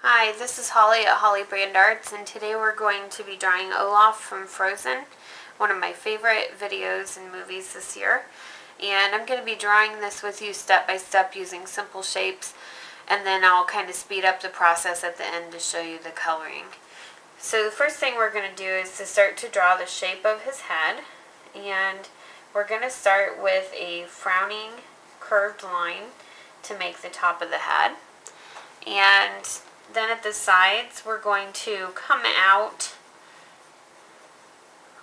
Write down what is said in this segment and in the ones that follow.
Hi, this is Holly at Holly Brand Arts, and today we're going to be drawing Olaf from Frozen, one of my favorite videos and movies this year. And I'm going to be drawing this with you step by step using simple shapes, and then I'll kind of speed up the process at the end to show you the coloring. So the first thing we're going to do is to start to draw the shape of his head, and we're going to start with a frowning curved line to make the top of the head. And then at the sides, we're going to come out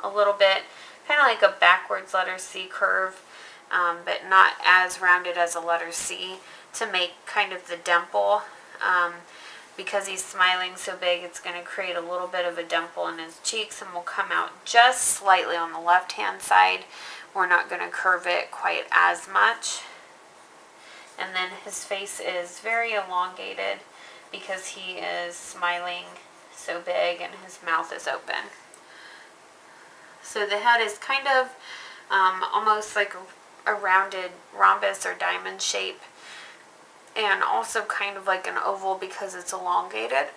a little bit, kind of like a backwards letter C curve, but not as rounded as a letter C, to make kind of the dimple. Because he's smiling so big, it's going to create a little bit of a dimple in his cheeks, and will come out just slightly on the left-hand side. We're not going to curve it quite as much. And then his face is very elongated because he is smiling so big and his mouth is open. So the head is kind of almost like a rounded rhombus or diamond shape, and also kind of like an oval because it's elongated.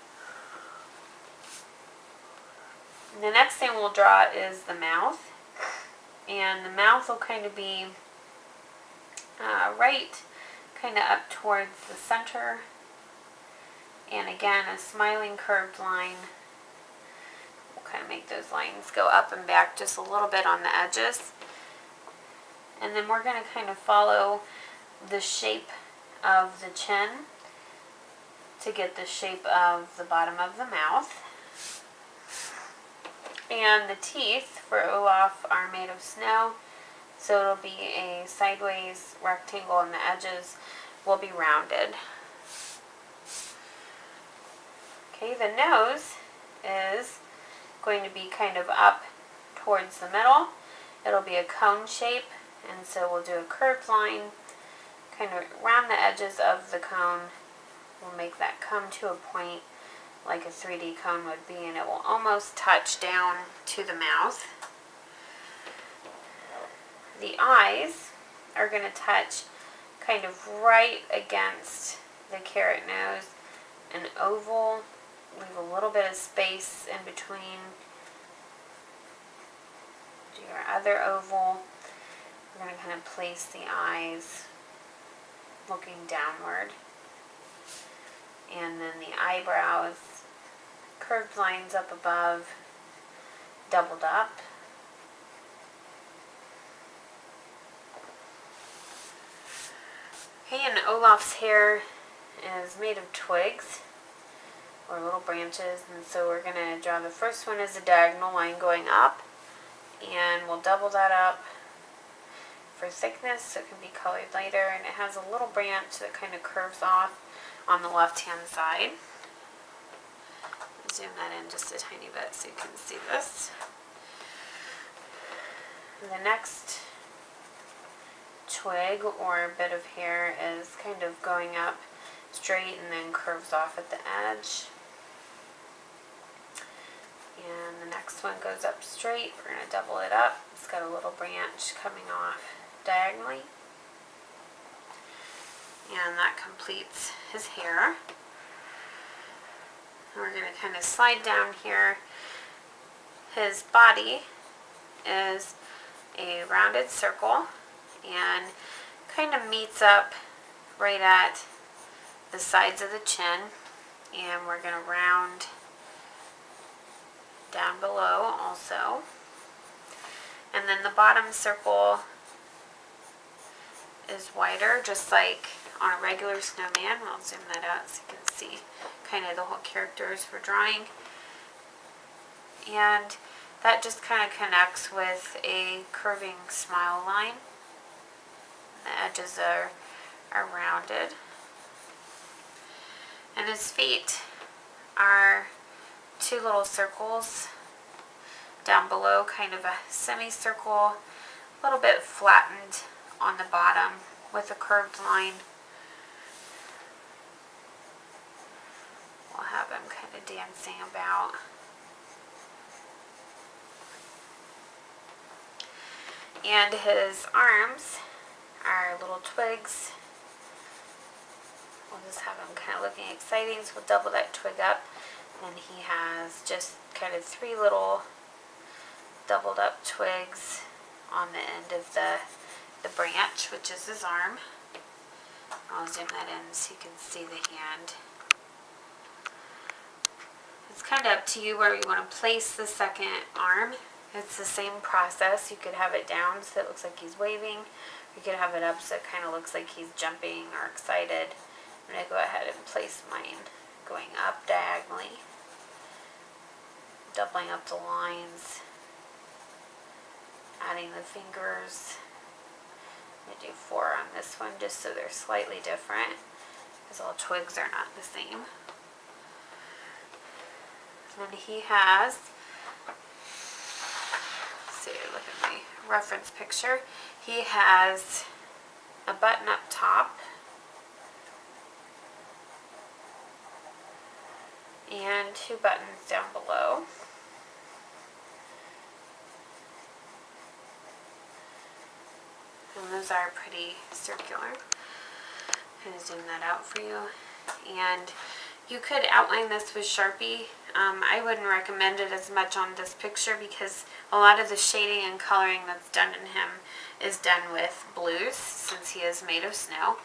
The next thing we'll draw is the mouth, and the mouth will kind of be right kind of up towards the center, and again a smiling curved line. We'll kind of make those lines go up and back just a little bit on the edges, and then we're going to kind of follow the shape of the chin to get the shape of the bottom of the mouth. And the teeth for Olaf are made of snow, so it'll be a sideways rectangle, and the edges will be rounded. Okay, the nose is going to be kind of up towards the middle. It'll be a cone shape, and so we'll do a curved line kind of around the edges of the cone. We'll make that come to a point like a 3D cone would be, and it will almost touch down to the mouth. The eyes are going to touch kind of right against the carrot nose, an oval, leave a little bit of space in between. Do your other oval. We're going to kind of place the eyes looking downward. And then the eyebrows, curved lines up above, doubled up. Okay, and Olaf's hair is made of twigs or little branches, and so we're going to draw the first one as a diagonal line going up, and we'll double that up for thickness so it can be colored later. And it has a little branch that kind of curves off on the left hand side. Zoom that in just a tiny bit so you can see this. The next twig or bit of hair is kind of going up straight and then curves off at the edge. And the next one goes up straight. We're going to double it up. It's got a little branch coming off diagonally. And that completes his hair. And we're going to kind of slide down here. His body is a rounded circle and kind of meets up right at the sides of the chin, and we're going to round down below also. And then the bottom circle is wider, just like on a regular snowman. I'll zoom that out so you can see kind of the whole characters we're drawing. And that just kind of connects with a curving smile line. The edges are rounded. And his feet are two little circles down below, kind of a semicircle, a little bit flattened on the bottom with a curved line. We'll have him kind of dancing about. And his arms are little twigs we'll just have him kind of looking exciting. So we'll double that twig up, and he has just kind of 3 little doubled up twigs on the end of the branch, which is his arm. I'll zoom that in so you can see the hand. It's kind of up to you where you want to place the second arm. It's the same process. You could have it down so it looks like he's waving. You could have it up so it kind of looks like he's jumping or excited. I'm going to go ahead and place mine going up diagonally, doubling up the lines, adding the fingers. I'm going to do 4 on this one just so they're slightly different, because all twigs are not the same. And then he has, let's see, look at my reference picture. He has a button up top and 2 buttons down below. And those are pretty circular. I'm going to zoom that out for you. And you could outline this with Sharpie. I wouldn't recommend it as much on this picture because a lot of the shading and coloring that's done in him is done with blues, since he is made of snow.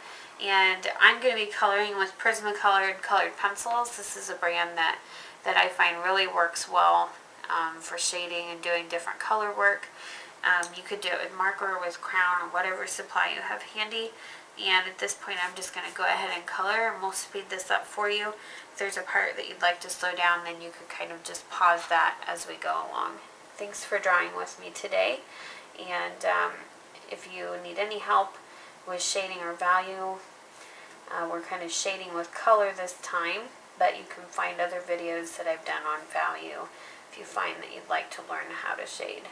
And I'm going to be coloring with Prismacolor colored pencils. This is a brand that I find really works well for shading and doing different color work. You could do it with marker or with crayon or whatever supply you have handy. And at this point I'm just going to go ahead and color, and we'll speed this up for you. If there's a part that you'd like to slow down, then you could kind of just pause that as we go along. Thanks for drawing with me today, and if you need any help with shading or value, we're kind of shading with color this time, but you can find other videos that I've done on value if you find that you'd like to learn how to shade.